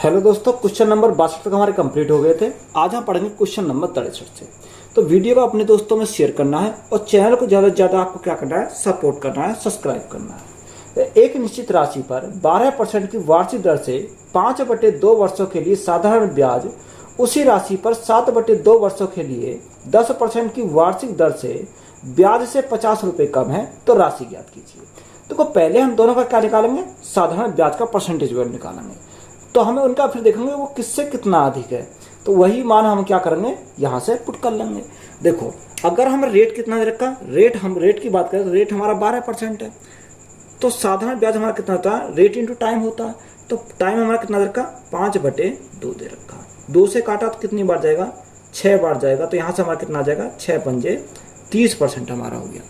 Hello दोस्तों, question number 62 तक हमारे कंप्लीट हो गए थे। आज हम पढ़ेंगे क्वेश्चन नंबर 63 से। तो वीडियो को अपने दोस्तों में शेयर करना है और चैनल को ज़्यादा से ज़्यादा आपको क्या करना है, सपोर्ट करना है, सब्सक्राइब करना है। तो एक निश्चित राशि पर 12% की वार्षिक दर से 5/2 वर्षों के लिए साधारण ब्याज, उसी राशि पर 7/2 वर्षों के लिए 10% की वार्षिक दर से ब्याज से 50 रुपये कम है, तो राशि ज्ञात कीजिए। देखो, पहले हम दोनों का क्या निकालेंगे, साधारण ब्याज का परसेंटेज निकालेंगे। तो हमें उनका फिर देखेंगे वो किससे कितना अधिक है, तो वही मान हम क्या करेंगे, यहाँ से पुट कर लेंगे। देखो, अगर हम रेट कितना दे रखा, रेट की बात करें तो रेट हमारा 12% है। तो साधारण ब्याज हमारा कितना होता है, रेट इंटू टाइम होता है। तो टाइम हमारा कितना दे रखा, 5/2 दे रखा। 2 से काटा तो कितनी बार जाएगा, 6 बार जाएगा। तो यहाँ से हमारा कितना आ जाएगा, 6 पंजे 30% हमारा हो गया।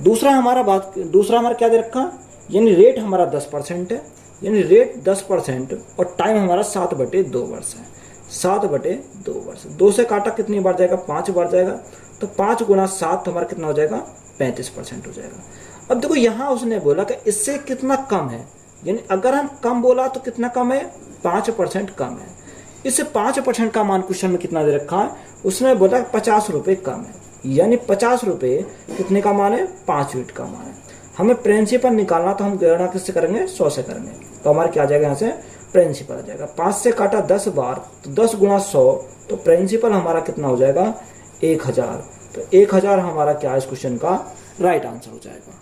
दूसरा हमारा क्या दे रखा, यानी रेट हमारा 10% है, यानी रेट 10% और टाइम हमारा 7/2 वर्ष है। 7/2 वर्ष, 2 से काटा कितनी बार जाएगा, 5 बार जाएगा। तो 5 गुणा 7 हमारा कितना हो जाएगा, 35% हो जाएगा। अब देखो, यहाँ उसने बोला कि इससे कितना कम है, यानी अगर हम कम बोला तो कितना कम है, 5% कम है। इससे 5% का मान क्वेश्चन में कितना दे रखा है, उसने बोला 50 रुपये कम है, यानी 50 रुपये कितने का मान है, 5 यूनिट का मान है। हमें प्रिंसिपल निकालना, तो हम गणना किससे करेंगे, 100 से करेंगे। तो हमारे क्या आ जाएगा, यहाँ से प्रिंसिपल आ जाएगा। 5 से काटा 10 बार, तो 10 गुणा 100, तो प्रिंसिपल हमारा कितना हो जाएगा, 1000। तो 1000 हमारा क्या है, इस क्वेश्चन का राइट आंसर हो जाएगा।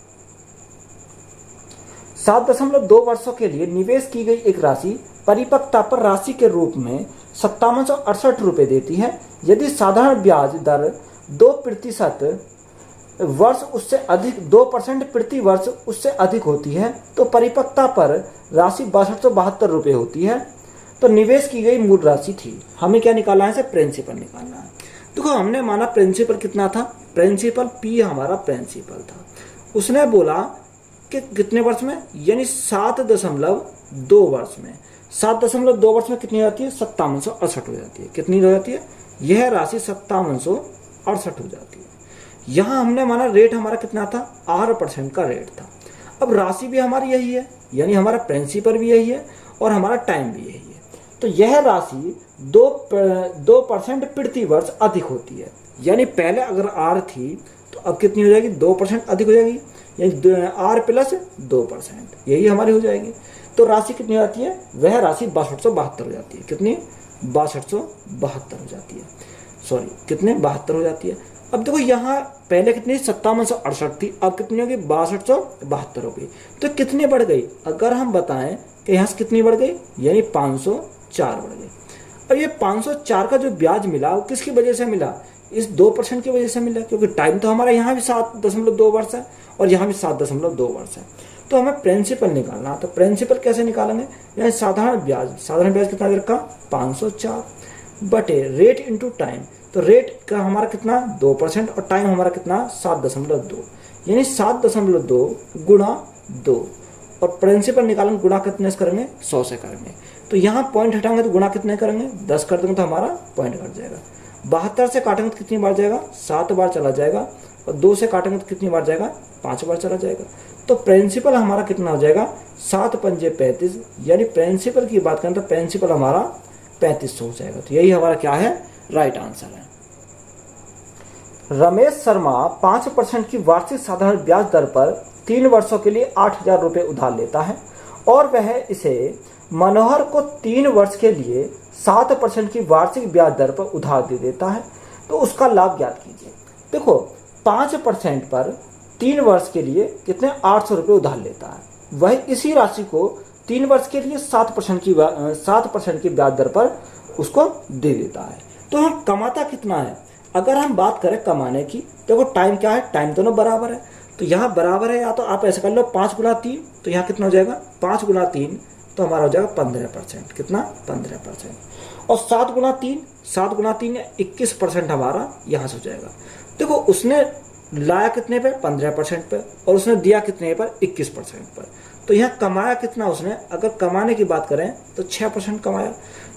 7.2 वर्षों के लिए निवेश की गई एक राशि परिपक्वता पर राशि के रूप में 5768 रुपये देती है। यदि साधारण ब्याज दर 2% वर्ष उससे अधिक 2% प्रति वर्ष उससे अधिक होती है, तो परिपक्वता पर राशि 6272 रुपये होती है। तो निवेश की गई मूल राशि थी। हमें क्या निकालना है, इसे प्रिंसिपल निकालना है। देखो, हमने माना प्रिंसिपल कितना था, प्रिंसिपल पी हमारा प्रिंसिपल था। उसने बोला कि कितने वर्ष में, यानी 7.2 वर्ष में। 7.2 वर्ष में कितनी हो जाती है, 5768 हो जाती है। कितनी हो जाती है, यह राशि 5768 हो जाती है। यहाँ हमने माना रेट हमारा कितना था, 8% का रेट था। अब राशि भी हमारी यही है, यानी हमारा प्रिंसिपल भी यही है और हमारा टाइम भी यही है। तो यह राशि 2% प्रति वर्ष अधिक होती है, यानी पहले अगर R थी तो अब कितनी हो जाएगी, 2% अधिक हो जाएगी, यानी R प्लस 2%, यही हमारी हो जाएगी। तो राशि कितनी हो जाती है, वह राशि 6272 हो जाती है। कितनी, 6272 हो जाती है, सॉरी कितने, 72 हो जाती है। अब देखो, यहाँ पहले कितनी 5768 थी, अब कितनी होगी, 6272 हो गई। तो कितनी बढ़ गई, अगर हम बताएं कि यहाँ से कितनी बढ़ गई, यानी 504 बढ़ गई। अब ये 504 का जो ब्याज मिला वो किसकी वजह से मिला, इस 2% की वजह से मिला, क्योंकि टाइम तो हमारा यहाँ भी 7.2 वर्ष है और यहाँ भी 7.2 वर्ष है। तो हमें प्रिंसिपल निकालना, तो प्रिंसिपल कैसे निकालेंगे, यानी साधारण ब्याज कितना रखा, 504 बटे रेट इंटू टाइम। तो रेट का हमारा कितना, 2% और टाइम हमारा कितना, 7.2, यानी 7.2 गुणा 2। और प्रिंसिपल निकालेंगे, गुणा कितने से करेंगे, 100 से करेंगे। तो यहाँ पॉइंट हटाएंगे तो गुणा कितने करेंगे, 10 कर देंगे तो हमारा पॉइंट कट जाएगा। 72 से काटेंगे तो कितनी बार जाएगा, 7 बार चला जाएगा। और 2 से काटेंगे तो कितनी बार जाएगा, 5 बार चला जाएगा। तो प्रिंसिपल हमारा कितना हो जाएगा, 7 पंजे 35, यानी प्रिंसिपल की बात करें तो प्रिंसिपल हमारा 3500 हो जाएगा। तो यही हमारा क्या है, राइट आंसर है। रमेश शर्मा 5% की वार्षिक साधारण ब्याज दर पर 3 वर्षों के लिए 8000 रुपये उधार लेता है और वह इसे मनोहर को 3 वर्ष के लिए 7% की वार्षिक ब्याज दर पर उधार दे देता है, तो उसका लाभ ज्ञात कीजिए। देखो, 5% पर 3 वर्ष के लिए कितने, 800 रुपये उधार लेता है। वह इसी राशि को 3 वर्ष के लिए 7% की ब्याज दर पर उसको दे देता है। तो हम कमाता कितना है, अगर हम बात करें कमाने की, देखो टाइम क्या है, टाइम दोनों बराबर है। तो यहाँ बराबर है, या तो आप ऐसा कर लो 5 गुणा 3, तो यहाँ कितना हो जाएगा, 5 गुणा 3 तो हमारा हो जाएगा 15%। कितना, 15%। और 7 गुणा 3 21% हमारा यहाँ से हो जाएगा। देखो, उसने लाया कितने पे, 15% पे, और उसने दिया कितने पर, 21% पर। तो यहाँ कमाया कितना उसने, अगर कमाने की बात करें तो 6% कमाया,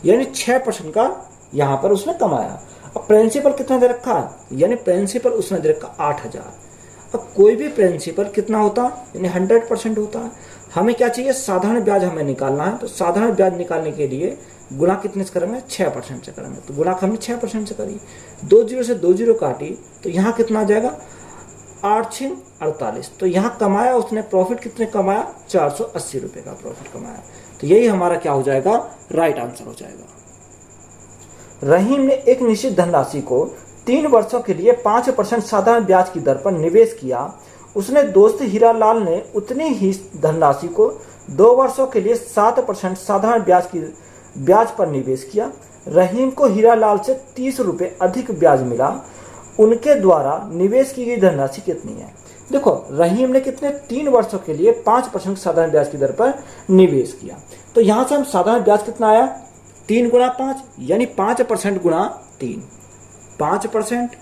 यानी 6% का यहाँ पर उसने कमाया। अब प्रिंसिपल कितना दे रखा, यानी प्रिंसिपल उसने दे रखा 8000। अब कोई भी प्रिंसिपल कितना होता है, यानी 100% होता है। हमें क्या चाहिए, साधारण ब्याज हमें निकालना है। तो साधारण ब्याज निकालने के लिए गुणा कितने से करेंगे, 6% से करेंगे। तो गुणा हमने 6% से करी, 2 जीरो से 2 जीरो काटी, तो यहाँ कितना आ जाएगा 8 6 48। तो यहाँ कमाया उसने प्रॉफिट, कितने कमाया, 480 रुपये का प्रॉफिट कमाया। तो यही हमारा क्या हो जाएगा, राइट आंसर हो जाएगा। रहीम ने एक निश्चित धनराशि को 3 वर्षों के लिए 5% साधारण ब्याज की दर पर निवेश किया। उसने दोस्त हीरालाल ने उतनी ही धनराशि को 2 वर्षों के लिए 7% साधारण ब्याज पर निवेश किया। रहीम को हीरालाल से 30 रुपये अधिक ब्याज मिला। उनके द्वारा निवेश की गई धनराशि कितनी है। देखो, रहीम ने कितने 3 वर्षों के लिए 5% साधारण ब्याज की दर पर निवेश किया। तो यहां से हम साधारण ब्याज कितना आया, 3 गुणा 5, यानी 5% गुणा 3, 5%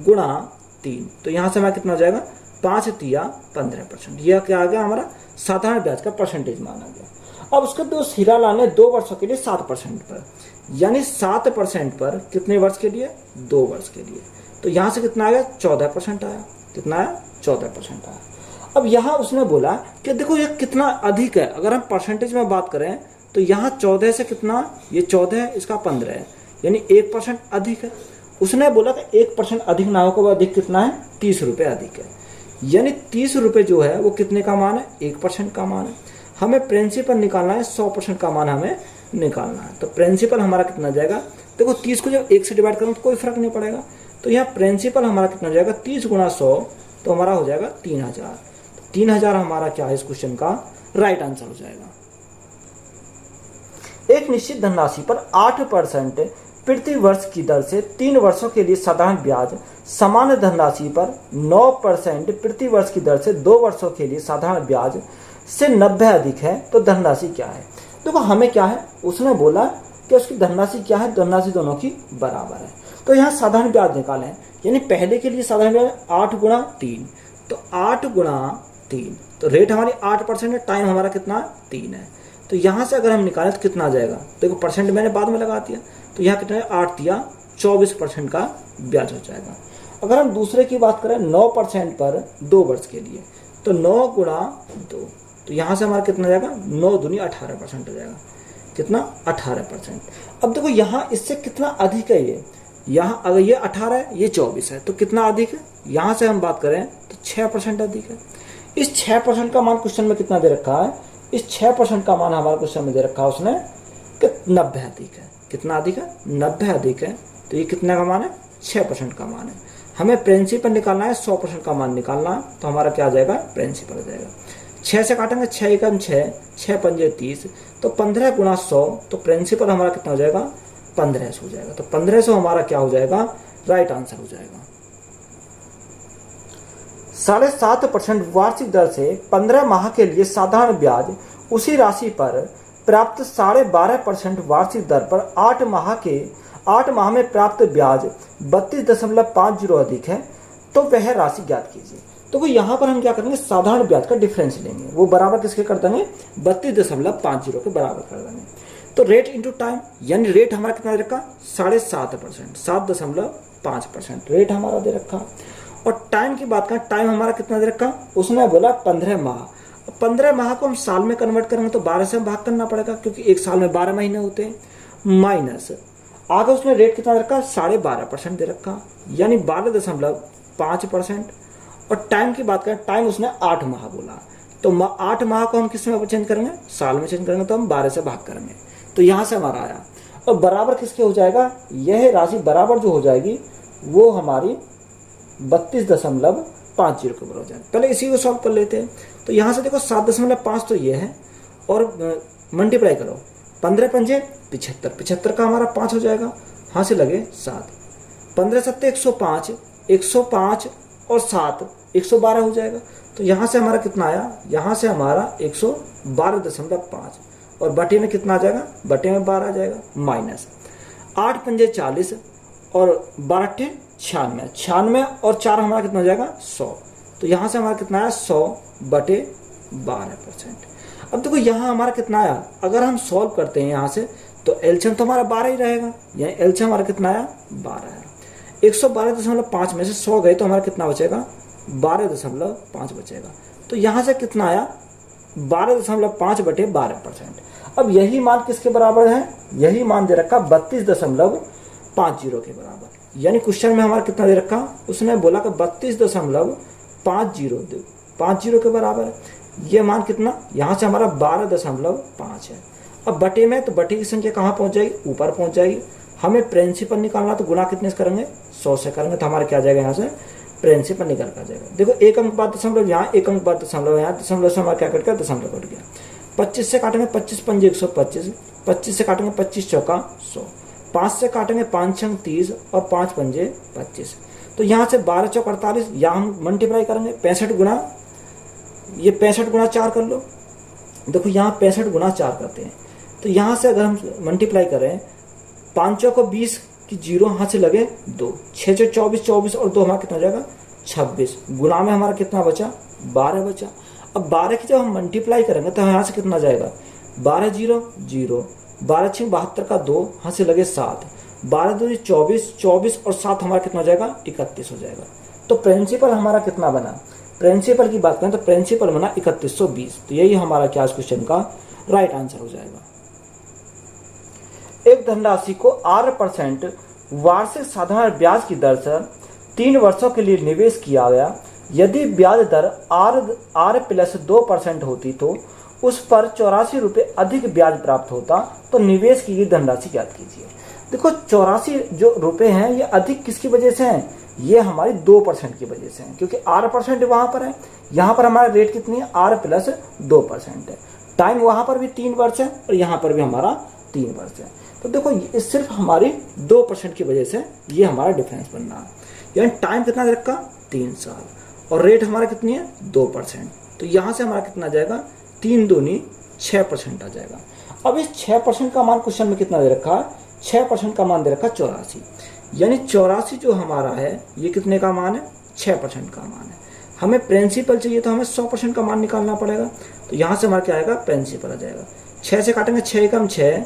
गुणा 3। तो यहां से हमारा कितना हो जाएगा, 5 तिया 15%। यह क्या आ गया, हमारा साधारण ब्याज का परसेंटेज माना गया। अब उसके दोस्त हीरालाल ने 2 वर्षों के लिए 7% पर, यानी 7% पर कितने वर्ष के लिए, 2 वर्ष के लिए। तो यहां से कितना आया, 14% आया। कितना आया, 14% आया। अब यहां उसने बोला कि देखो ये कितना अधिक है। अगर हम परसेंटेज में बात करें तो यहाँ 14 से कितना, ये 14 है, इसका 15 है, यानी 1% अधिक है। उसने बोला कि 1% अधिक ना हो, अधिक कितना है, 30 रुपये अधिक है, यानी 30 रुपये जो है वो कितने का मान है, 1% का मान है। हमें प्रिंसिपल निकालना है, 100% का मान हमें निकालना है। तो प्रिंसिपल हमारा कितना जाएगा, देखो 30 को जब 1 से डिवाइड करूँ तो कोई फर्क नहीं पड़ेगा। तो यहाँ प्रिंसिपल हमारा कितना हो जाएगा, 30 गुणा 100, तो हमारा हो जाएगा 3000। 3000 हमारा क्या है इस क्वेश्चन का राइट आंसर हो जाएगा। एक निश्चित धनराशि पर 8% प्रति वर्ष की दर से 3 वर्षों के लिए साधारण ब्याज, समान धनराशि पर 9% प्रति वर्ष की दर से 2 वर्षों के लिए साधारण ब्याज से 90 अधिक है, तो धनराशि क्या है। देखो हमें क्या है, उसने बोला कि उसकी धनराशि क्या है, धनराशि दोनों की बराबर है। तो यहाँ साधारण ब्याज निकालें, यानी पहले के लिए साधारण ब्याज 8 गुणा 3, तो 8 गुणा 3, तो रेट हमारी 8% है, टाइम हमारा कितना 3 है। तो यहाँ से अगर हम निकालें तो कितना आ जाएगा, देखो परसेंट मैंने बाद में लगा दिया, तो यहाँ कितना है 8 दिया 24% का ब्याज हो जाएगा। अगर हम दूसरे की बात करें 9% पर 2 वर्ष के लिए, तो 9 गुणा 2, तो यहाँ से हमारा कितना जाएगा, 9 दूनी 18% हो जाएगा। कितना, 18%। अब देखो यहाँ इससे कितना अधिक है, ये यहाँ अगर ये 18 है, ये 24 है, तो कितना अधिक है, यहाँ से हम बात करें तो 6% अधिक है। इस 6% का मान क्वेश्चन में कितना दे रखा है, इस 6% का मान हमारे क्वेश्चन में दे रखा है उसने कि 90 अधिक है। कितना अधिक है, 90 अधिक है। तो ये कितने का मान है, 6% का मान है। हमें प्रिंसिपल निकालना है, 100% का मान निकालना है, तो हमारा क्या आ जाएगा, प्रिंसिपल हो जाएगा। 6 से काटेंगे, 6 एकम 6, 6 पंजे 30, तो 15 गुणा 100, तो प्रिंसिपल हमारा कितना हो जाएगा, 1500 हो जाएगा। तो 1500 हमारा क्या हो जाएगा, राइट आंसर हो जाएगा। 7.5% वार्षिक दर से 15 माह के लिए साधारण ब्याज, उसी राशि पर प्राप्त 12.5% वार्षिक दर पर 8 माह में प्राप्त ब्याज 32.50 अधिक है, तो वह राशि ज्ञात कीजिए। तो यहाँ पर हम क्या करेंगे, साधारण ब्याज का डिफरेंस लेंगे, वो बराबर किसके कर देंगे, 32.50 के बराबर कर देंगे। तो रेट इंटू टाइम, यानी रेट हमारा कितना दे रखा, 7.5%, 7.5% रेट हमारा दे रखा। और टाइम की बात करें, टाइम हमारा कितना दे रखा, उसने बोला 15 माह। 15 माह को हम साल में कन्वर्ट करेंगे तो 12 से भाग करना पड़ेगा, क्योंकि एक साल में 12 महीने होते हैं। माइनस आगे उसने रेट कितना दे रखा, 12.5% दे रखा, यानी 12.5%। और टाइम की बात करें, टाइम उसने 8 माह बोला, तो 8 माह को हम किस में चेंज करेंगे, साल में चेंज करेंगे, तो हम 12 से भाग करेंगे। तो यहाँ से हमारा आया, और बराबर किसके हो जाएगा, यह राशि बराबर जो हो जाएगी वो हमारी 32.50 के बराबर हो जाएगी। पहले इसी को सॉल्व कर लेते हैं। तो यहाँ से देखो 7.5 तो ये है, और मल्टीप्लाई करो, 15 पंजे 75, 75 का हमारा 5 हो जाएगा, हाँ से लगे 7, 15 सत्ते 105, 105 और 7 112 हो जाएगा। तो यहाँ से हमारा कितना आया, यहाँ से हमारा 112.5, और बटे में कितना आ जाएगा, बटे में 12 आ जाएगा, माइनस 8 पंजे 40 और 12 96, 96 और 4 हमारा कितना हो जाएगा, 100। तो यहाँ से हमारा कितना आया, 100/12%। अब देखो यहाँ हमारा कितना आया, अगर हम सॉल्व करते हैं यहाँ से तो एलसीएम तो हमारा 12 ही रहेगा, यानी एलसीएम हमारा कितना आया, 12 है। 112.5 में से 100 गए तो हमारा कितना बचेगा, 12.5 बचेगा। तो यहाँ से कितना आया 12.5 बटे 12%। अब यही मान किसके बराबर है, यही मान दे रखा 32.50 के बराबर। यानी क्वेश्चन में हमारा कितना दे रखा, उसने बोला कि 32.50 के बराबर। ये मान कितना, यहाँ से हमारा 12.5 है। अब बटे में, तो बटे की संख्या कहाँ पहुँच जाएगी, ऊपर पहुँच जाएगी। हमें प्रिंसिपल निकालना, तो गुना कितने से करेंगे, 100 से करेंगे, तो हमारा क्या जाएगा, यहाँ से प्रिंसिपल निकल कर जाएगा। देखो एक अंक बाद दशमलव, यहाँ एक अंक बाद दशमलव, यहाँ दशमलव से हमारा क्या कट गया, दशमलव कट गया। 25 से काटेंगे 25 पंजे 125, 25 से काटेंगे 25 चौका 100, 5 से काटेंगे 5 छंग 30 और 5 पंजे 25। तो यहाँ से 12 चौक 48, यहाँ हम मल्टीप्लाई करेंगे 65 गुना, ये 65 गुना 4 कर लो। देखो यहाँ 65 गुना 4 करते हैं, तो यहाँ से अगर हम मल्टीप्लाई करें 5 चौक 20 की 0 हाथ से लगे 2, 6 चौक 24, 24 और 2 हमारा कितना हो जाएगा 26। गुना में हमारा कितना बचा, 12 बचा। अब 12 की जब हम मल्टीप्लाई करेंगे तो यहाँ से कितना जाएगा, 12 0 0, 12 6 72 का 2 हाथ से लगे 7, 12 2 24, 24 और 7 हमारा कितना हो जाएगा 31 हो जाएगा। तो प्रिंसिपल हमारा कितना बना, प्रिंसिपल की बात करें तो प्रिंसिपल बना 3120। तो यही हमारा क्या इस क्वेश्चन का राइट आंसर हो जाएगा। एक धनराशि को 8% वार्षिक साधारण ब्याज की दर से 3 वर्षों के लिए निवेश किया गया। यदि ब्याज दर R + 2% होती तो उस पर 84 रुपये अधिक ब्याज प्राप्त होता। तो निवेश की गई धनराशि ज्ञात कीजिए। देखो 84 जो रुपए हैं ये अधिक किसकी वजह से हैं, ये हमारी 2% की वजह से हैं, क्योंकि 8% वहां पर है, यहाँ पर हमारा रेट कितनी है, R + 2% है। टाइम वहां पर भी 3 वर्ष है और यहाँ पर भी हमारा 3 वर्ष है। तो देखो ये सिर्फ हमारी 2% की वजह से ये हमारा डिफरेंस बन रहा है। यानी टाइम कितना दे रखा, 3 साल, और रेट हमारा कितनी है 2%। तो यहाँ से हमारा कितना जाएगा, 3 दूनी 6% आ जाएगा। अब इस 6% का मान क्वेश्चन में कितना दे रखा है, 6% का मान दे रखा 84। यानी 84 जो हमारा है ये कितने का मान है, 6% का मान है। हमें प्रिंसिपल चाहिए तो हमें 100% का मान निकालना पड़ेगा। तो यहाँ से हमारा क्या आएगा, प्रिंसिपल आ जाएगा। 6 से काटेंगे 6 कम 6,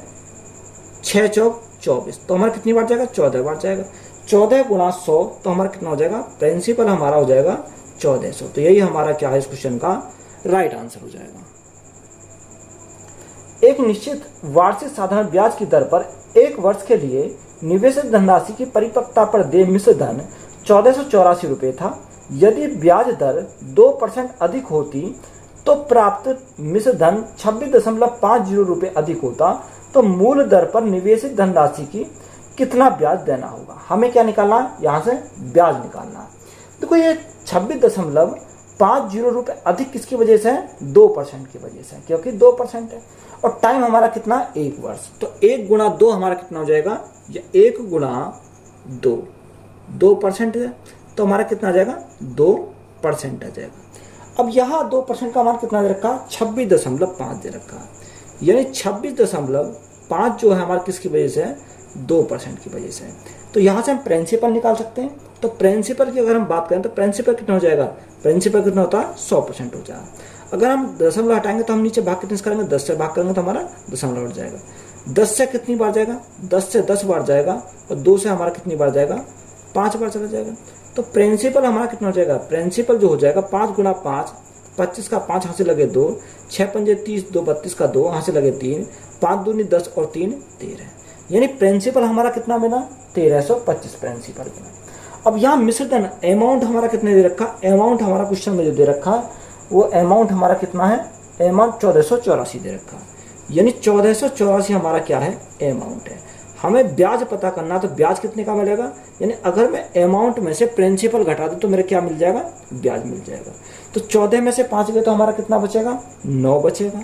6 चौक 24, तो हमारा कितनी बार जाएगा, 14 बार जाएगा। 14 गुना 100 तो हमारा कितना हो जाएगा, प्रिंसिपल हमारा हो जाएगा 1400। तो यही हमारा क्या है इस क्वेश्चन का राइट आंसर हो जाएगा। एक निश्चित वार्षिक साधारण ब्याज की दर पर 1 वर्ष के लिए निवेशित धनराशि की परिपक्वता पर देय मिश्र धन 1484 रुपये था। यदि ब्याज दर 2% अधिक होती तो प्राप्त मिश्र धन 26.50 रुपये अधिक होता। तो मूल दर पर निवेशित धनराशि की कितना ब्याज देना होगा। हमें क्या निकालना है, यहाँ से ब्याज निकालना है। देखो ये 26.50 रुपये अधिक किसकी वजह से है, 2% की वजह से, क्योंकि 2% है। और टाइम हमारा कितना, 1 वर्ष। तो 1 गुना 2 हमारा कितना हो जाएगा, या 1 गुना 2% है, तो हमारा कितना आ जाएगा, 2% आ जाएगा। अब यहाँ 2% का मान कितना दे रखा, 26.5 दे रखा। यानी 26.5 जो है हमारा किसकी वजह से है, 2% की वजह से है। तो यहाँ से हम प्रिंसिपल निकाल सकते हैं। तो प्रिंसिपल की अगर हम बात करें तो प्रिंसिपल कितना हो जाएगा, प्रिंसिपल कितना होता है, 100% हो जाएगा। अगर हम दशमलव हटाएंगे तो हम नीचे भाग कितने से करेंगे, 10 से भाग करेंगे तो हमारा दशमलव हट जाएगा। 10 से कितनी बार जाएगा, 10 से 10 बार जाएगा, और 2 से हमारा कितनी बार जाएगा, 5 बार चला जाएगा। तो प्रिंसिपल हमारा कितना हो जाएगा, प्रिंसिपल जो हो जाएगा 5 गुना 5, 25 का 5 हाथ से लगे 2, 6 पंजे 30, 2 32 का 2 हाथ से लगे 3, 5 दूनी 10 और 3 13। यानी प्रिंसिपल हमारा कितना मिला, 1325 प्रिंसिपल मिला। अब यहाँ मिश्र धन अमाउंट हमारा कितने दे रखा, अमाउंट हमारा क्वेश्चन में जो दे रखा है वो अमाउंट हमारा कितना है, अमाउंट 1484 दे रखा है। यानी 1484 हमारा क्या है, अमाउंट है। हमें ब्याज पता करना, तो ब्याज कितने का मिलेगा, यानी अगर मैं अमाउंट में से प्रिंसिपल घटा दूं तो मेरे क्या मिल जाएगा, ब्याज मिल जाएगा। तो 14 में से 5 गए तो हमारा कितना बचेगा, 9 बचेगा।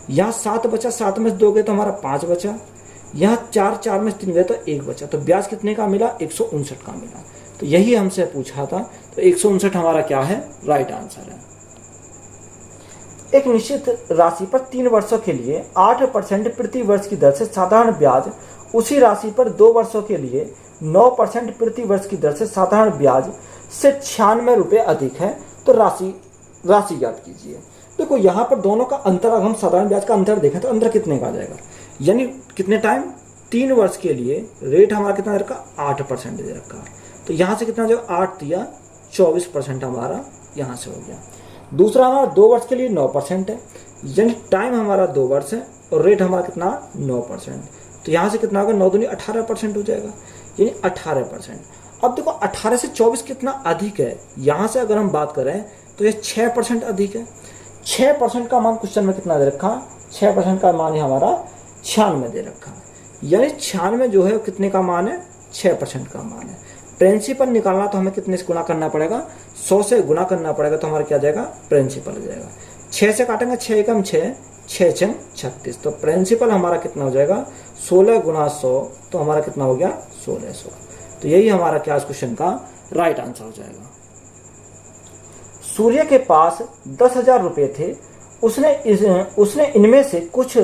यहाँ 7 बचा, 7 में से 2 गए तो हमारा 5 बचा। यहाँ 4 में से 3 गए तो 1 बचा। तो ब्याज कितने का मिला, 159 का मिला। तो यही हमसे पूछा था। तो 159 हमारा क्या है, राइट आंसर है। एक निश्चित राशि पर 3 वर्षों के लिए 8% प्रति वर्ष की दर से साधारण ब्याज, उसी राशि पर 2 वर्षों के लिए 9% प्रति वर्ष की दर से साधारण ब्याज से 96 रुपये अधिक है। तो राशि ज्ञात कीजिए। देखो यहाँ पर दोनों का अंतर, अगर हम साधारण ब्याज का अंतर देखें तो अंतर कितने का आ जाएगा, यानी कितने टाइम, 3 वर्ष के लिए रेट हमारा कितना दे रखा, 8% दे रखा। तो यहाँ से कितना जो 8 दिया 24% हमारा यहाँ से हो गया। दूसरा हमारा 2 वर्ष के लिए 9% है, यानी टाइम हमारा 2 वर्ष है और रेट हमारा कितना 9%। तो यहाँ से कितना होगा 9 दूनी 18% हो जाएगा, यानी 18%। अब देखो 18 से 24 कितना अधिक है, यहाँ से अगर हम बात करें तो ये 6% अधिक है। 6% का मान क्वेश्चन में कितना दे रखा, 6% का मान हमारा 96 दे रखा है, यानी 96 जो है कितने का मान है, 6% का मान है। प्रिंसिपल निकालना तो हमें कितने से गुना करना पड़ेगा, 100 से गुना करना पड़ेगा, तो हमारा क्या जाएगा प्रिंसिपल हो जाएगा। 6 से काटेंगे 6 एकम 6, 6 छंग 36, तो प्रिंसिपल हमारा कितना हो जाएगा 16 गुना 100, तो हमारा कितना हो गया 1600। तो यही हमारा क्या इस क्वेश्चन का राइट आंसर हो जाएगा। सूर्य के पास 10,000 रुपये थे, उसने इनमें से कुछ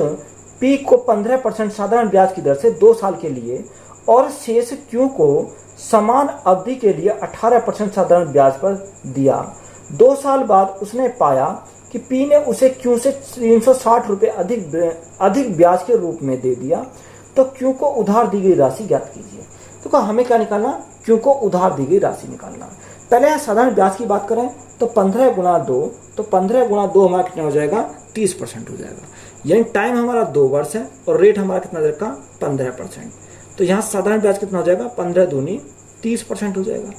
पी को 15% साधारण ब्याज की दर से 2 साल के लिए और शेष क्यू को समान अवधि के लिए 18% साधारण ब्याज पर दिया। 2 साल बाद उसने पाया कि पी ने उसे क्यू से 360 रुपये अधिक ब्याज के रूप में दे दिया, तो क्यू को उधार दी गई राशि ज्ञात कीजिए। तो हमें क्या निकालना, क्यू को उधार दी गई राशि निकालना। पहले यहाँ साधारण ब्याज की बात करें तो 15 गुना 2, तो 15 गुना 2 हमारा कितना हो जाएगा 30% हो जाएगा, यानी टाइम हमारा 2 वर्ष है और रेट हमारा कितना दे रखा 15%। तो यहाँ साधारण ब्याज कितना हो जाएगा 15 दूनी 30% हो जाएगा।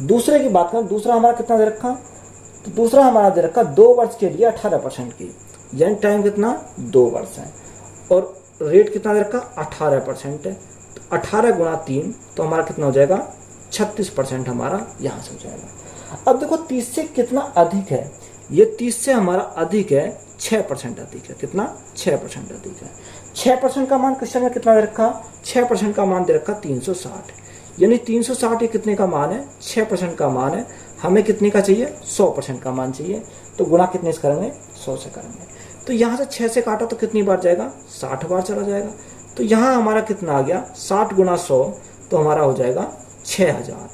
दूसरे की बात करें, दूसरा हमारा कितना दे रखा, तो दूसरा हमारा दे रखा 2 वर्ष के लिए 18% की, यानी टाइम कितना 2 वर्ष है और रेट कितना दे रखा 18% है। तो 18 गुना 3, तो हमारा कितना हो जाएगा 36% हमारा यहाँ से हो जाएगा। अब देखो 30 से कितना अधिक है, ये 30 से हमारा अधिक है 6% अधिक है, कितना 6% अधिक है। 6% का मान क्वेश्चन में कितना दे रखा, 6% का मान दे रखा 360, यानी 360 ये कितने का मान है 6% का मान है, हमें कितने का चाहिए 100% का मान चाहिए। तो गुणा कितने से करेंगे 100 से करेंगे, तो यहाँ से 6 से काटा तो कितनी बार जाएगा 60 बार चला जाएगा। तो यहाँ हमारा कितना आ गया 60 गुना 100, तो हमारा हो जाएगा 6000।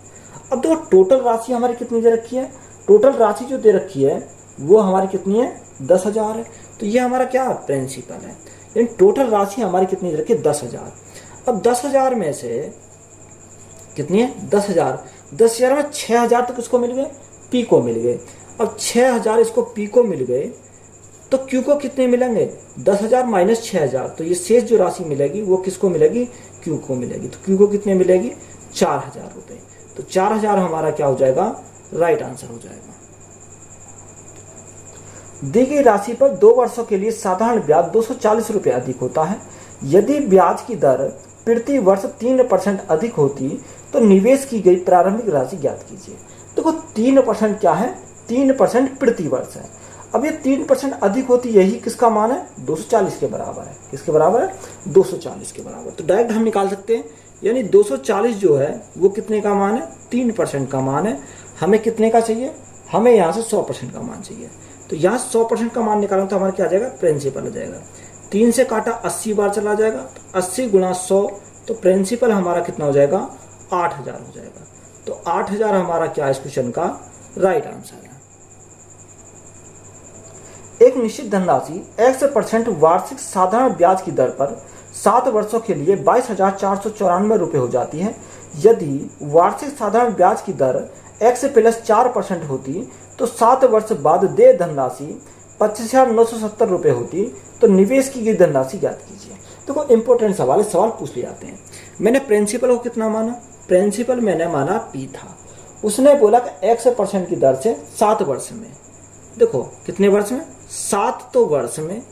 अब देखो टोटल राशि हमारी कितनी दे रखी है, टोटल राशि जो दे रखी है वो हमारी कितनी है 10,000 है। तो ये हमारा क्या प्रिंसिपल है, यानी टोटल राशि हमारी कितनी दे रखी है 10,000। अब 10,000 में से कितनी है 10,000 में 6,000 तो किसको मिल गए, पी को मिल गए। अब 6,000 इसको पी को मिल गए, तो क्यू को कितने मिलेंगे 10,000 माइनस 6,000, तो ये शेष जो राशि मिलेगी वो किसको मिलेगी क्यू को मिलेगी। तो क्यू को कितने मिलेगी 4,000 रुपये। तो 4,000 हमारा क्या हो जाएगा राइट आंसर हो जाएगा। दी गई राशि पर 2 वर्षों के लिए साधारण ब्याज 240 रुपये अधिक होता है। यदि ब्याज की दर प्रति वर्ष 3% अधिक होती तो निवेश की गई प्रारंभिक राशि ज्ञात कीजिए। देखो 3% क्या है, 3% प्रति वर्ष है। अब ये 3% अधिक होती, यही किसका मान है 240 के बराबर है। किसके बराबर है 240 के बराबर। तो डायरेक्ट हम निकाल सकते हैं, यानी 240 जो है वो कितने का मान है 3% का मान है। हमें कितने का चाहिए, हमें यहाँ से 100% का मान चाहिए। तो यहाँ 100% का मान निकालना तो हमारा क्या आ जाएगा प्रिंसिपल हो जाएगा। 3 से काटा 80 बार चला जाएगा, तो 80 गुना 100, तो प्रिंसिपल हमारा कितना हो जाएगा 8,000 हो जाएगा। तो 8,000 हमारा क्या इस क्वेश्चन का राइट आंसर है। एक निश्चित धनराशि X% वार्षिक साधारण ब्याज की दर पर 7 वर्षों के लिए 22,494 रुपये हो जाती है। यदि वार्षिक साधारण ब्याज की दर X प्लस 4% होती तो 7 वर्ष बाद देय धनराशि 25,970 रुपये होती। तो निवेश की गई धनराशि ज्ञात कीजिए। देखो इंपॉर्टेंट सवाल है, सवाल पूछ लिए जाते हैं। मैंने प्रिंसिपल को कितना माना, प्रिंसिपल मैंने माना P था। उसने बोला कि X% की दर से 7 वर्ष में, देखो कितने वर्ष में 7 तो वर्ष में,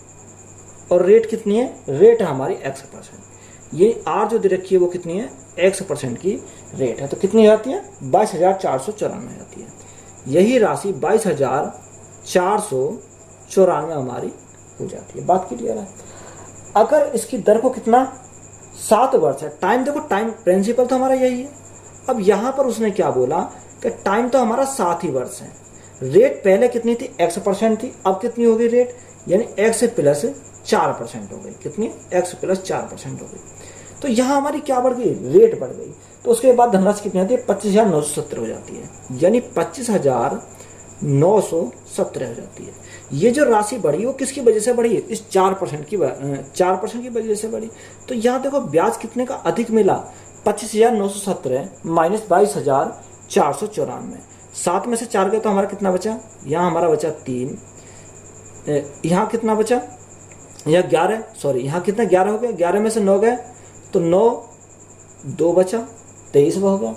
और रेट कितनी है, रेट है हमारी X%। ये R जो दे रखी है वो कितनी है X% की रेट है, तो कितनी आती है 22,494 आती है। यही राशि 22,494 हमारी हो जाती है। बात क्लियर है। अगर इसकी दर को कितना 7 वर्ष है, टाइम देखो टाइम प्रिंसिपल तो हमारा यही है। अब यहाँ पर उसने क्या बोला कि टाइम तो हमारा 7 ही वर्ष है, रेट पहले कितनी थी X% थी, अब कितनी हो गई रेट, यानी X प्लस 4% हो गई। कितनी X प्लस 4% हो गई। तो यहाँ हमारी क्या बढ़ गई, रेट बढ़ गई। तो उसके बाद धनराशि कितनी आती है 25,970 हो जाती है, यानी 25,970 हो जाती है। ये जो राशि बढ़ी वो किसकी वजह से बढ़ी है, इस 4% की वजह से बढ़ी। तो यहाँ देखो ब्याज कितने का अधिक मिला 25,970 माइनस 22,494, 7 में से 4 गए तो हमारा कितना बचा, यहाँ हमारा बचा 3, यहाँ कितना बचा, यहाँ 11, सॉरी यहाँ कितना 11 हो गया, 11 में से 9 गए तो 9, 2 बचा, 23 हो गया।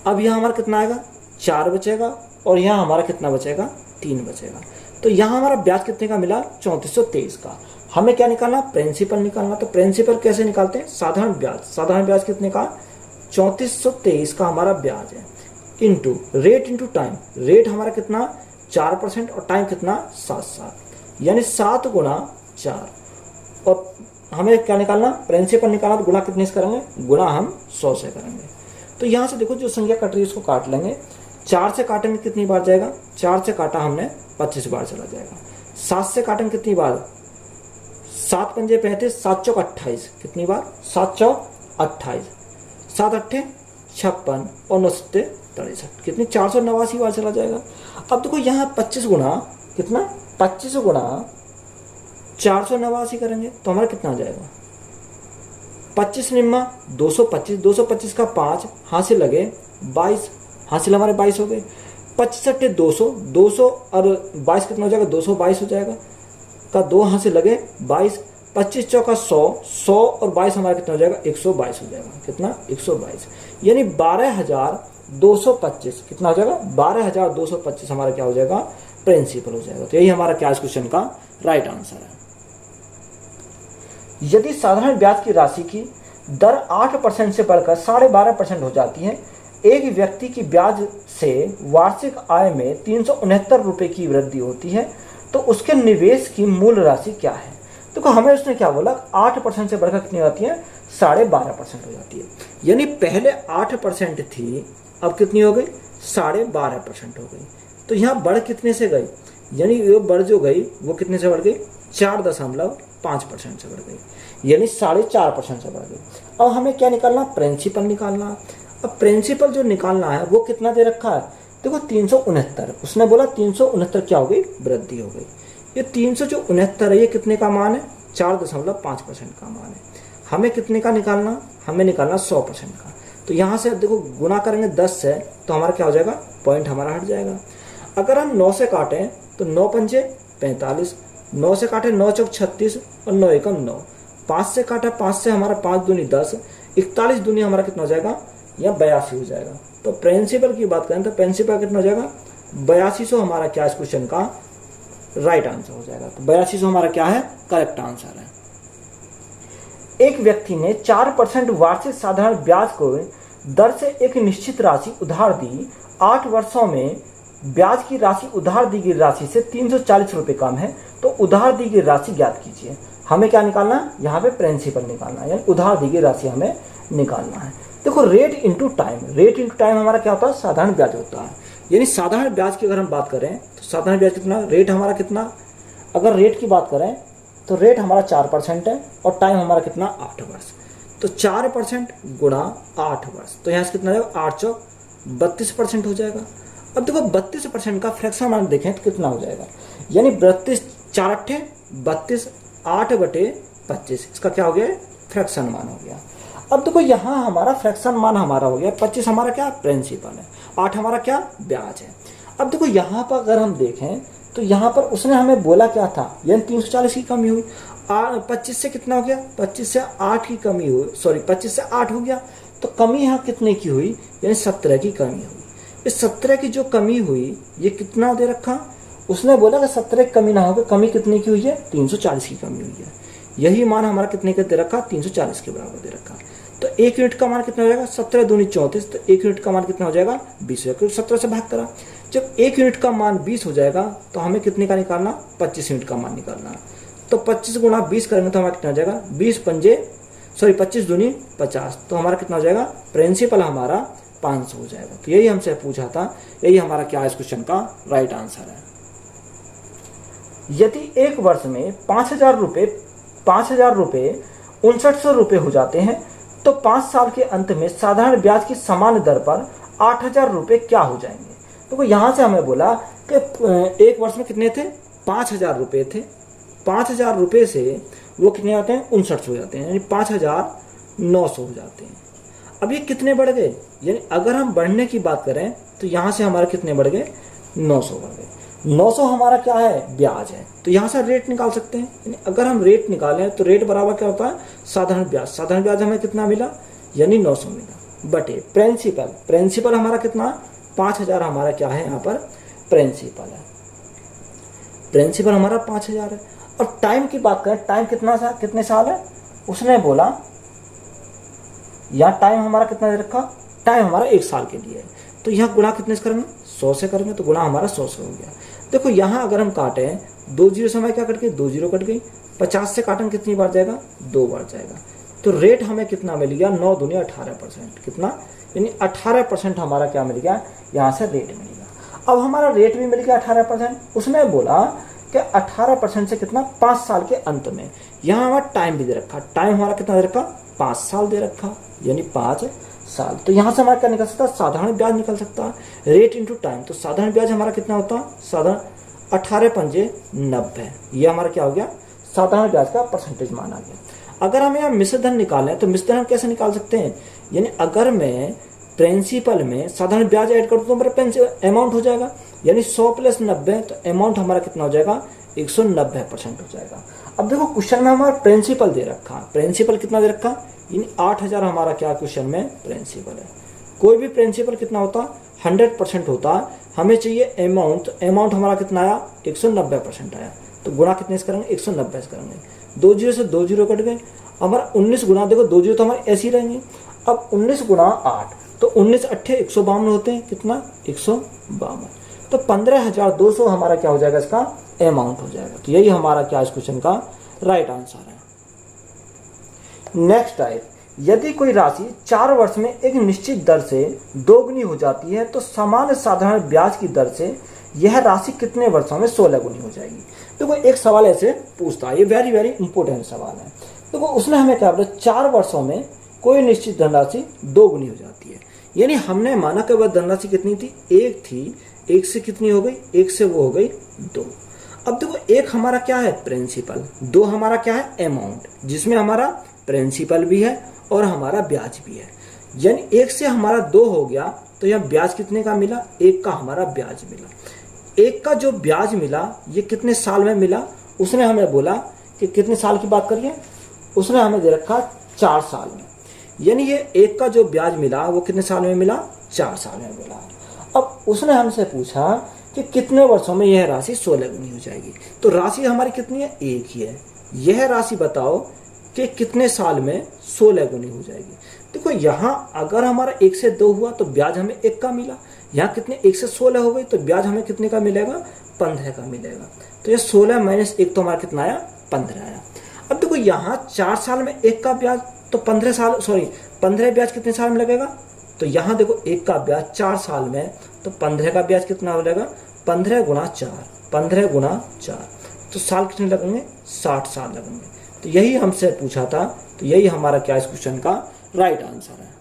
अब यहाँ हमारा कितना आएगा, 4 बचेगा, और यहाँ हमारा कितना बचेगा, 3 बचेगा। तो यहाँ हमारा ब्याज कितने का मिला, 3423 का। हमें क्या निकालना, प्रिंसिपल निकालना। तो प्रिंसिपल कैसे निकालते हैं, साधारण ब्याज। साधारण ब्याज कितने का, 3423 का हमारा ब्याज है, into rate into time. Rate हमारा कितना 4% और टाइम कितना 7, यानी 7 गुणा 4। और हमें क्या निकालना, प्रिंसिपल निकालना, तो गुणा कितने से करेंगे, गुणा हम 100 से करेंगे। तो यहाँ से देखो जो संख्या कट रही है उसको काट लेंगे। 4 से काटेंगे कितनी बार जाएगा, 4 से काटा हमने 25 बार चला जाएगा। 7 से काटेंगे कितनी बार, 7 पंजे 35, 7 चौक 28, कितनी बार, 7 चौक 28, 7 अट्ठे 56 और 9 सत्ते 63, कितनी 489 बार चला जाएगा। अब देखो यहाँ 25 गुणा कितना, 25 गुणा 489 करेंगे तो हमारा कितना आ जाएगा, 25 निम्मा 225, 225 का 5 हासिल लगे 22, हासिल हमारे 22 हो गए। 25 अट्ठे 200, 200 और 22 कितना हो जाएगा, 222 हो जाएगा, का 2 हासिल लगे 22, 25 चौका 100, 100 और 22 हमारा कितना हो जाएगा, 122 हो जाएगा, कितना 122, यानी 12,225, कितना हो जाएगा, 12,225 हमारा क्या हो जाएगा, प्रिंसिपल हो जाएगा। तो यही हमारा क्या इस क्वेश्चन का राइट आंसर है। यदि साधारण ब्याज की राशि की दर 8% से बढ़कर 12.5% हो जाती है, एक व्यक्ति की ब्याज से वार्षिक आय में 369 रुपये की वृद्धि होती है, तो उसके निवेश की मूल राशि क्या है। देखो हमें उसने क्या बोला, 8% से बढ़कर कितनी होती है, 12.5% हो जाती है, यानी पहले 8% थी, अब कितनी हो गई, 12.5% हो गई। तो यहाँ बढ़ कितने से गई, यानी ये बढ़ जो गई वो कितने से बढ़ गई, 4.5% से बढ़ गई, यानी 4.5% से बढ़ गई। अब हमें क्या निकालना, प्रिंसिपल निकालना। अब प्रिंसिपल जो निकालना है वो कितना दे रखा है, देखो 369, उसने बोला 369 क्या हो गई, वृद्धि हो गई। ये 369 है, ये कितने का मान है, 4.5% का मान है। हमें कितने का निकालना, हमें निकालना 100% का। तो यहाँ से देखो गुना करेंगे 10 से तो हमारा क्या हो जाएगा, पॉइंट हमारा हट जाएगा। अगर हम 9 से काटें तो 9 पंजे 45, 9 से काटे 9 चौक 36 और 9 एकम 9, 5 से काटा 5 से हमारा 5 दूनी 10, 41 दूनी हमारा कितना हो जाएगा, या 82 हो जाएगा। तो प्रिंसिपल की बात करें तो प्रिंसिपल कितना हो जाएगा, 8200 हमारा क्या इस क्वेश्चन का राइट आंसर हो जाएगा। तो 8200 हमारा क्या है, करेक्ट आंसर है। एक व्यक्ति ने 4% वार्षिक साधारण ब्याज को दर से एक निश्चित राशि उधार दी, 8 वर्षों में ब्याज की राशि उधार दी गई राशि से 340 रुपये कम है, तो उधार दी गई राशि ज्ञात कीजिए। हमें क्या निकालना, यहाँ पे प्रिंसिपल निकालना है, यानी उधार दी गई राशि हमें निकालना है। देखो rate into time, rate into time हमारा क्या होता है, साधारण ब्याज होता है। यानी साधारण ब्याज की अगर हम बात करें तो साधारण ब्याज कितना, रेट हमारा कितना, अगर रेट की बात करें तो रेट हमारा 4% है और टाइम हमारा कितना, 8 वर्ष। तो 4% गुणा 8 वर्ष, तो यहाँ से कितना जाएगा, 8 चौक 32% हो जाएगा। अब देखो 32% का फ्रैक्शन मान देखें तो कितना हो जाएगा, यानी 32, 4 अट्ठे 32, 8/25, इसका क्या हो गया, फ्रैक्शन मान हो गया। अब देखो यहाँ हमारा फ्रैक्शन मान हमारा हो गया, 25 हमारा क्या प्रिंसिपल है, 8 हमारा क्या ब्याज है। अब देखो यहाँ पर अगर हम देखें तो यहाँ पर उसने हमें बोला क्या था, यानी 340 की कमी हुई, 25 से कितना हो गया, 25 से 8 की कमी हुई, सॉरी 25 से 8 हो गया, तो कमी यहाँ कितने की हुई, यानी 17 की कमी हुई। इस 17 की जो कमी हुई ये कितना दे रखा, उसने बोला कि 17 की कमी ना हो, कमी कितने की हुई है, 340 की कमी हुई है। यही मान हमारा कितने का दे रखा, 340 के बराबर दे रखा। तो 1 यूनिट का मान कितना हो जाएगा, 17 दूनी 34, तो 1 यूनिट का मान कितना हो जाएगा, 20 हो जाएगा, क्योंकि 17 से भाग करा। जब 1 यूनिट का मान 20 हो जाएगा तो हमें कितने का निकालना, 25 यूनिट का मान निकालना। तो 25 गुणा 20 करेंगे तो हमारा कितना हो जाएगा, 25 दूनी 50, तो हमारा कितना हो जाएगा, प्रिंसिपल हमारा 500 हो जाएगा। तो यही हमसे पूछा था, यही हमारा क्या इस क्वेश्चन का राइट आंसर है। यदि एक वर्ष में 5,000 रुपये 6,900 रुपये हो जाते हैं, तो 5 साल के अंत में साधारण ब्याज की समान दर पर 8,000 रुपये क्या हो जाएंगे। तो यहाँ से हमें बोला कि एक वर्ष में कितने थे, 5,000 रुपये थे, 5,000 रुपये से वो कितने आते हैं, 59 हो जाते हैं, यानी 5,900 हो जाते हैं। अब ये कितने बढ़ गए, यानी अगर हम बढ़ने की बात करें तो यहाँ से हमारे कितने बढ़ गए, 900 बढ़ गए। 900 हमारा क्या है, ब्याज है, तो यहाँ से रेट निकाल सकते हैं। यानी अगर हम रेट निकालें तो रेट बराबर क्या होता है, साधारण ब्याज। साधारण ब्याज हमें कितना मिला, यानी 900 मिला, बटे प्रिंसिपल। प्रिंसिपल हमारा कितना, 5000 हमारा क्या है यहाँ पर प्रिंसिपल है। प्रिंसिपल हमारा 5000 है। और टाइम की बात करें, टाइम कितने साल है, उसने बोला यहाँ टाइम हमारा कितना दे रखा, टाइम हमारा 1 साल के लिए है। तो यहाँ गुणा कितने से करेंगे, 100 से करेंगे, तो गुणा हमारा 100 से हो गया। देखो यहाँ अगर हम काटें, 2 जीरो से हमारे क्या कट गई, 2 जीरो कट गई। 50 से काटेंगे कितनी बार जाएगा, 2 बार जाएगा। तो रेट हमें कितना मिल गया, 9 दूनी 18%। कितना, यानी 18% हमारा क्या मिल गया, यहाँ से रेट मिल गया। अब हमारा रेट भी मिल गया 18%। उसने बोला कि 18% से कितना, 5 साल के अंत में। यहाँ हमारा टाइम भी दे रखा, टाइम हमारा कितना दे रखा, 5 साल दे रखा, यानी 5 साल। तो यहाँ से हमारा क्या निकल सकता है, साधारण ब्याज निकल सकता है, रेट इंटू टाइम। तो साधारण ब्याज हमारा कितना होता है, साधारण 18 पंजे 90, ये हमारा क्या हो गया, साधारण ब्याज का परसेंटेज माना गया। अगर हम यहाँ मिश्र धन निकालें तो मिश्र धन कैसे निकाल सकते हैं, यानी अगर मैं प्रिंसिपल में साधारण ब्याज ऐड कर दूं तो मेरा अमाउंट हो जाएगा, यानी 100 प्लस 90, तो अमाउंट हमारा कितना हो जाएगा, 190% हो जाएगा। अब देखो क्वेश्चन में हमारा प्रिंसिपल दे रखा, प्रिंसिपल कितना दे रखा, यानी 8000 हमारा क्या क्वेश्चन में प्रिंसिपल है। कोई भी प्रिंसिपल कितना होता, 100% होता। हमें चाहिए अमाउंट, अमाउंट हमारा कितना आया, 190% आया। तो गुणा कितने से करेंगे, 190 से करेंगे। 2 जीरो से 2 जीरो कट गए, हमारा 19 गुना, देखो 2 जीरो तो हमारे ऐसे ही रहेंगे। अब 19 गुना 8, तो 19 अट्ठे 152 होते हैं, कितना, 152। तो 15200 हमारा क्या हो जाएगा, इसका अमाउंट हो जाएगा। तो यही हमारा क्या इस क्वेश्चन का राइट आंसर है। नेक्स्ट टाइप, यदि कोई राशि 4 वर्ष में एक निश्चित दर से दोगुनी हो जाती है तो सामान्य साधारण ब्याज की दर से यह राशि कितने वर्षों में 16 गुनी हो जाएगी। देखो एक सवाल ऐसे पूछता है, ये वेरी वेरी इंपॉर्टेंट सवाल है। देखो उसने हमें क्या बोला, 4 वर्षों में कोई निश्चित धनराशि 2 गुनी हो जाती है। यानी हमने माना कि वह धनराशि कितनी थी, 1 थी, 1 से कितनी हो गई, 1 से वो हो गई 2। अब देखो 1 हमारा क्या है, प्रिंसिपल, 2 हमारा क्या है, अमाउंट, जिसमें हमारा प्रिंसिपल भी है और हमारा ब्याज भी है। यानी 1 से हमारा 2 हो गया, तो यह ब्याज कितने का मिला, 1 का हमारा ब्याज मिला। 1 का जो ब्याज मिला ये कितने साल में मिला, उसने हमें बोला कि कितने साल की बात करिए, उसने हमें दे रखा 4 साल में। यानी ये 1 का जो ब्याज मिला वो कितने साल में मिला, 4 साल में मिला। अब उसने हमसे पूछा कि कितने वर्षों में यह राशि 16 गुनी हो जाएगी। तो राशि हमारी कितनी है, 1 ही है। यह राशि बताओ कि कितने साल में 16 गुनी हो जाएगी। देखो यहाँ अगर हमारा 1 से 2 हुआ तो ब्याज हमें 1 का मिला, यहाँ कितने 1 से 16 हो गई तो ब्याज हमें कितने का मिलेगा, 15 का मिलेगा। तो ये 16 माइनस 1 तो हमारा कितना आया, 15 आया। अब देखो यहाँ 4 साल में 1 का ब्याज, तो 15 ब्याज कितने साल में लगेगा। तो यहाँ देखो 1 का ब्याज 4 साल में, तो 15 का ब्याज कितना हो जाएगा, 15 गुना 4, 15 गुना 4, तो साल कितने लगेंगे, 60 साल लगेंगे। तो यही हमसे पूछा था, तो यही हमारा क्या इस क्वेश्चन का राइट आंसर है।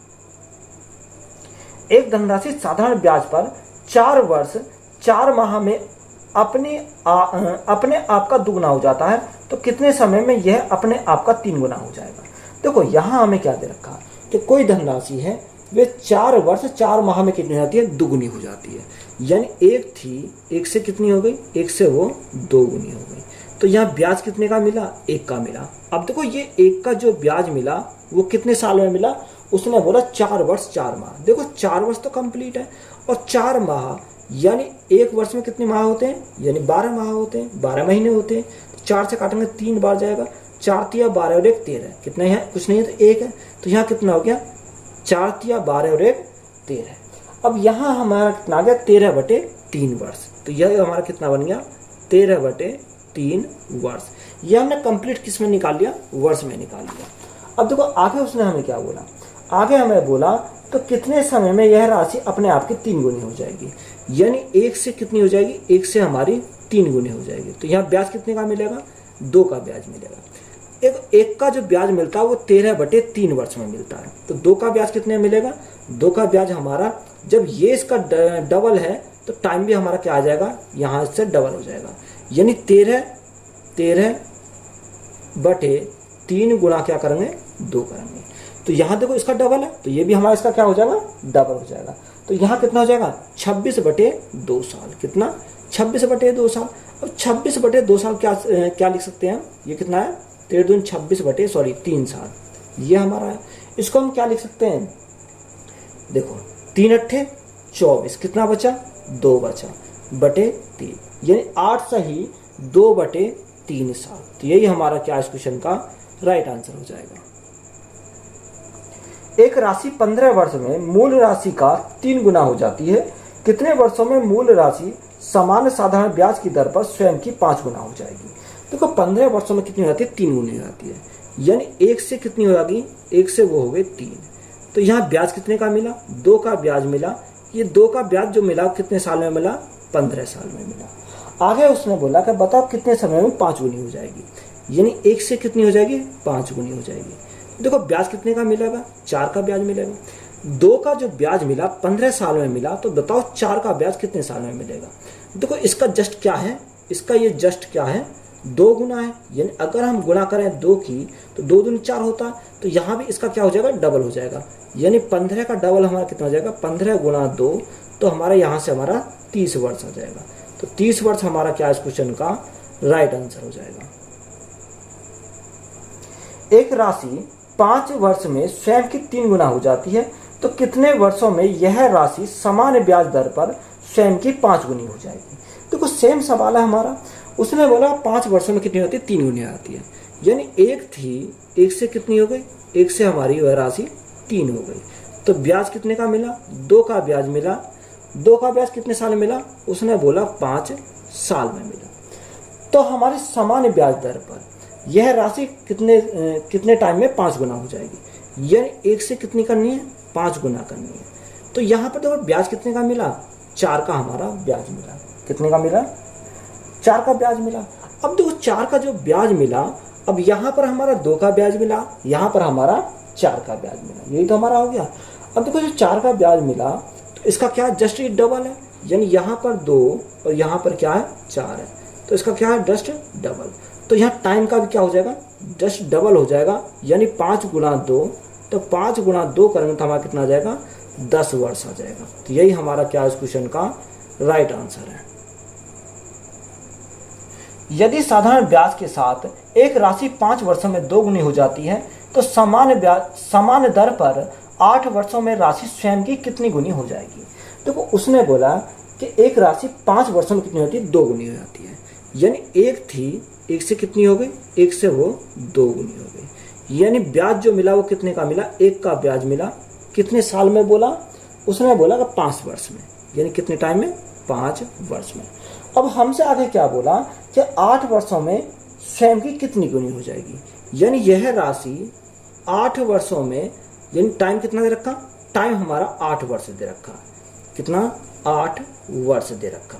एक धनराशि साधारण ब्याज पर 4 वर्ष 4 माह में अपने आप का दुगना हो जाता है, तो कितने समय में यह अपने आप का 3 गुना हो जाएगा। देखो यहाँ हमें क्या दे रखा कि कोई धनराशि है वे 4 वर्ष 4 माह में कितनी हो जाती है, दुगुनी हो जाती है। यानी 1 थी, 1 से कितनी हो गई, 1 से वो 2 गुनी हो गई। तो यहाँ ब्याज कितने का मिला, 1 का मिला। अब देखो ये 1 का जो ब्याज मिला वो कितने साल में मिला, उसने बोला 4 वर्ष 4 माह। देखो 4 वर्ष तो कंप्लीट है, और 4 माह यानी 1 वर्ष में कितने माह होते हैं, यानी 12 माह होते हैं, 12 महीने होते हैं। 4 से काटेंगे 3 बार जाएगा, 4 तिया 12 और 1 13, कितना है, कुछ नहीं है तो 1 है। तो यहाँ कितना हो गया, 4 तिया 12 और 1 13। अब यहाँ हमारा कितना आ गया, 13/3 वर्ष। तो यह हमारा कितना बन गया, 13/3 वर्ष। यह हमने कंप्लीट किस में निकाल लिया, वर्ष में निकाल लिया। अब देखो आगे उसने हमें क्या बोला, आगे हमें बोला तो कितने समय में यह राशि अपने आप की 3 गुनी हो जाएगी। यानी 1 से कितनी हो जाएगी, 1 से हमारी 3 गुनी हो जाएगी। तो यहाँ ब्याज कितने का मिलेगा, 2 का ब्याज मिलेगा। एक का जो ब्याज मिलता है वो 13/3 वर्ष में मिलता है। तो 2 का ब्याज कितने मिलेगा, 2 का ब्याज हमारा जब ये इसका डबल है तो टाइम भी हमारा क्या आ जाएगा, यहाँ से डबल हो जाएगा। यानी 13/3 गुणा क्या करेंगे, 2 करेंगे। तो यहाँ देखो इसका डबल है, तो ये भी हमारा इसका क्या हो जाएगा, डबल हो जाएगा। तो यहाँ कितना हो जाएगा, 26/2 साल। कितना, 26/2 साल। अब 26/2 साल क्या लिख सकते हैं हम, ये कितना है, 3 साल, ये हमारा है। इसको हम क्या लिख सकते हैं, देखो 3 अट्ठे 24, कितना बचा, 2 बचा, बटे 3, यानी 8 सही 2/3 साल। तो यही हमारा क्या इस क्वेश्चन का राइट आंसर हो जाएगा। एक राशि 15 वर्ष में मूल राशि का 3 गुना हो जाती है, कितने वर्षों में मूल राशि समान साधारण ब्याज की दर पर स्वयं की 5 गुना हो जाएगी। देखो 15 वर्षों में कितनी हो जाती है, 3 गुनी हो जाती है, यानी 1 से कितनी हो जाएगी, 1 से वो हो गए 3। तो यहाँ ब्याज कितने का मिला, 2 का ब्याज मिला। ये 2 का ब्याज जो मिला कितने साल में मिला, 15 साल में मिला। आगे उसने बोला कि बताओ कितने समय में 5 गुनी हो जाएगी, यानी 1 से कितनी हो जाएगी, 5 गुनी हो जाएगी। देखो ब्याज कितने का मिलेगा, 4 का ब्याज मिलेगा। 2 का जो ब्याज मिला 15 साल में मिला, तो बताओ 4 का ब्याज कितने साल में मिलेगा। देखो इसका जस्ट क्या है, इसका ये जस्ट क्या है, 2 गुना है, यानी अगर हम गुणा करें 2 की तो 2 दूनी 4 होता, तो यहाँ भी इसका क्या हो जाएगा, डबल हो जाएगा, यानी 15 का डबल हमारा कितना हो जाएगा, 15 गुणा 2, तो हमारा यहाँ से हमारा 30 वर्ष आ जाएगा। तो 30 वर्ष हमारा क्या इस क्वेश्चन का राइट आंसर हो जाएगा। एक राशि 5 वर्ष में स्वयं की 3 गुना हो जाती है, तो कितने वर्षों में यह राशि समान ब्याज दर पर स्वयं की 5 गुनी हो जाएगी। देखो सेम सवाल है हमारा, उसने बोला 5 वर्षों में कितनी होती है, 3 गुनी आती है, यानी 1 थी, 1 से कितनी हो गई, 1 से हमारी वह राशि 3 हो गई। तो ब्याज कितने का मिला, 2 का ब्याज मिला। 2 का ब्याज कितने साल में मिला, उसने बोला 5 साल में मिला। तो हमारी समान ब्याज दर पर यह राशि कितने टाइम में 5 गुना हो जाएगी, यानी 1 से कितनी करनी है, 5 गुना करनी है। तो यहाँ पर देखो ब्याज कितने का मिला, 4 का हमारा ब्याज मिला। कितने का मिला, 4 का ब्याज मिला। अब देखो 4 का जो ब्याज मिला, अब यहाँ पर हमारा 2 का ब्याज मिला, यहाँ पर हमारा 4 का ब्याज मिला, यही तो हमारा हो गया। अब देखो जो 4 का ब्याज मिला, तो इसका क्या जस्ट डबल है, यानी यहाँ पर 2 और यहाँ पर क्या है, 4 है, तो इसका क्या है, जस्ट डबल। तो यहाँ टाइम का भी क्या हो जाएगा, जस्ट डबल हो जाएगा, यानी 5 गुणा 2, तो 5 गुणा 2 करेंगे तो हमारा कितना आ जाएगा, 10 वर्ष आ जाएगा। तो यही हमारा क्या इस क्वेश्चन का राइट आंसर है। यदि साधारण ब्याज के साथ एक राशि 5 वर्षों में 2 गुनी हो जाती है, तो समान दर पर 8 वर्षों में राशि स्वयं की कितनी गुनी हो जाएगी। देखो उसने बोला कि एक राशि 5 वर्षों में कितनी होती है, 2 गुनी हो जाती है, यानी 1 थी, 1 से कितनी हो गई, 1 से वो 2 गुनी हो गई, यानी ब्याज जो मिला वो कितने का मिला, 1 का ब्याज मिला। कितने साल में बोला, उसने बोला कि 5 वर्ष में, यानी कितने टाइम में, 5 वर्ष में। अब हमसे आगे क्या बोला कि 8 वर्षों में स्वयं की कितनी गुनी हो जाएगी, यानी यह राशि 8 वर्षों में, यानी टाइम कितना दे रखा, टाइम हमारा 8 वर्ष दे रखा, कितना, 8 वर्ष दे रखा।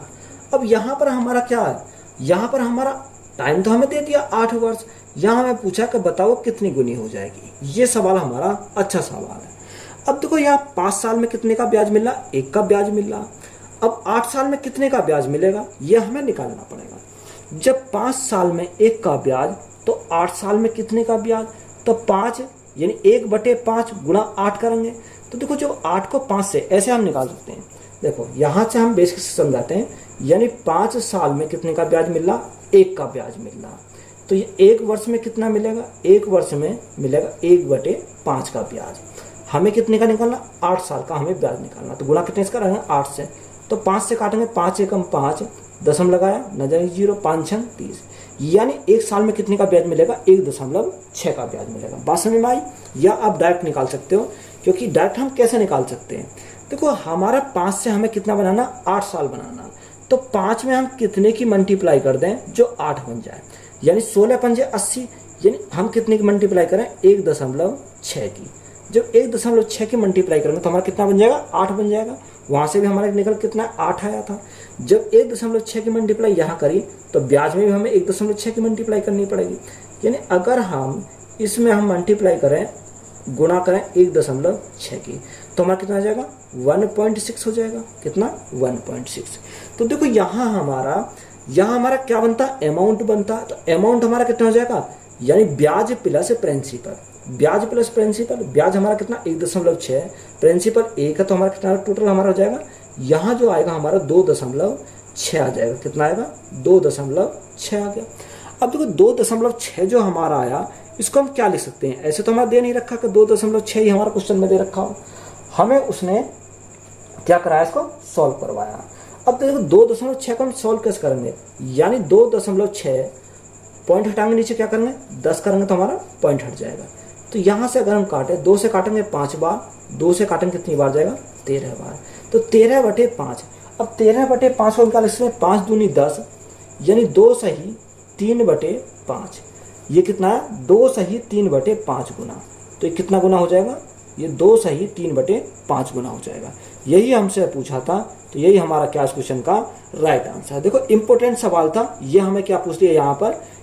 अब यहाँ पर हमारा क्या है, यहाँ पर हमारा टाइम तो हमें दे दिया 8 वर्ष, यहाँ हमें पूछा कि बताओ कितनी गुनी हो जाएगी। ये सवाल हमारा अच्छा सवाल है। अब देखो यहाँ 5 साल में कितने का ब्याज मिल रहा, 1 का ब्याज मिल रहा। अब 8 साल में कितने का ब्याज मिलेगा, ये हमें निकालना पड़ेगा। जब 5 साल में 1 का ब्याज, तो 8 साल में कितने का ब्याज, तो 5, यानी 1/5 गुणा 8 करेंगे। तो देखो जो 8 को 5 से ऐसे हम निकाल सकते हैं। देखो यहाँ से हम बेसिक से समझाते हैं, यानी 5 साल में कितने का ब्याज मिल रहा, 1 का ब्याज मिल रहा। तो ये 1 वर्ष में कितना मिलेगा, 1 वर्ष में मिलेगा 1/5 का ब्याज। हमें कितने का निकालना, 8 साल का हमें ब्याज निकालना। तो गुणा कितने से करेंगे, 8 से, तो 5 से काटेंगे, 5 एकम 5, दशम लगाया, न जाएगी 0, 5 छंग 30, यानी 1 साल में कितने का ब्याज मिलेगा, 1.6 का ब्याज मिलेगा। बात समझ में आई, या आप डायरेक्ट निकाल सकते हो, क्योंकि डायरेक्ट हम कैसे निकाल सकते हैं। देखो हमारा 5 से हमें कितना बनाना, 8 साल बनाना, तो 5 में हम कितने की मल्टीप्लाई कर दें, जो 8 बन जाए, यानी 16 पंजे 80, यानी हम कितने की मल्टीप्लाई करें, 1.6 की। जब 1.6 की मल्टीप्लाई करेंगे तो हमारा कितना बन जाएगा, 8 बन जाएगा। वहां से भी हमारा निकल कितना 8 आया था। जब 1.6 की मल्टीप्लाई यहाँ करी, तो ब्याज में भी हमें 1.6 की मल्टीप्लाई करनी पड़ेगी, यानी अगर हम इसमें हम मल्टीप्लाई करें, गुणा करें 1.6 की, तो हमारा कितना आ जाएगा, 1.6 हो जाएगा। कितना, 1.6। तो देखो यहाँ हमारा क्या बनता है, अमाउंट बनता है। तो अमाउंट हमारा कितना हो जाएगा, यानी ब्याज प्लस प्रिंसिपल, ब्याज प्लस प्रिंसिपल, ब्याज हमारा कितना 1.6, प्रिंसिपल 1 है तो हमारा कितना टोटल हमारा हो जाएगा, यहाँ जो आएगा हमारा 2.6 आ जाएगा। कितना आएगा? 2.6 आ गया। अब देखो 2.6 जो हमारा आया इसको हम क्या लिख सकते हैं, ऐसे तो हमारा दे नहीं रखा कि 2.6 ही हमारा क्वेश्चन में दे रखा हो, हमें उसने क्या कराया, इसको सॉल्व करवाया। अब देखो 2.6 को हम सॉल्व कैसे करेंगे, यानी 2.6 पॉइंट हटाएंगे नीचे, क्या करेंगे 10 करेंगे तो हमारा पॉइंट हट जाएगा। तो यहाँ से अगर हम काटे 2 से काटेंगे 5 बार, 2 से काटेंगे कितनी बार जाएगा 13 बार, तो 13/5। अब 13/5 को निकाल सकते हैं, 5 दूनी 10 यानी 2 सही 3/5। ये कितना है 2 सही 3/5 गुना, तो ये कितना गुना हो जाएगा, ये 2 सही 3/5 गुना हो जाएगा। यही हमसे पूछा था, तो यही हमारा क्या इस क्वेश्चन का राइट आंसर है। देखो इंपॉर्टेंट सवाल था ये, हमें क्या पूछ लिया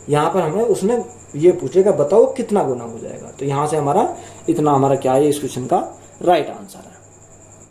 यहाँ पर हमें उसने ये पूछेगा बताओ कितना गुना हो जाएगा, तो यहाँ से हमारा इतना हमारा क्या है इस क्वेश्चन का राइट आंसर है।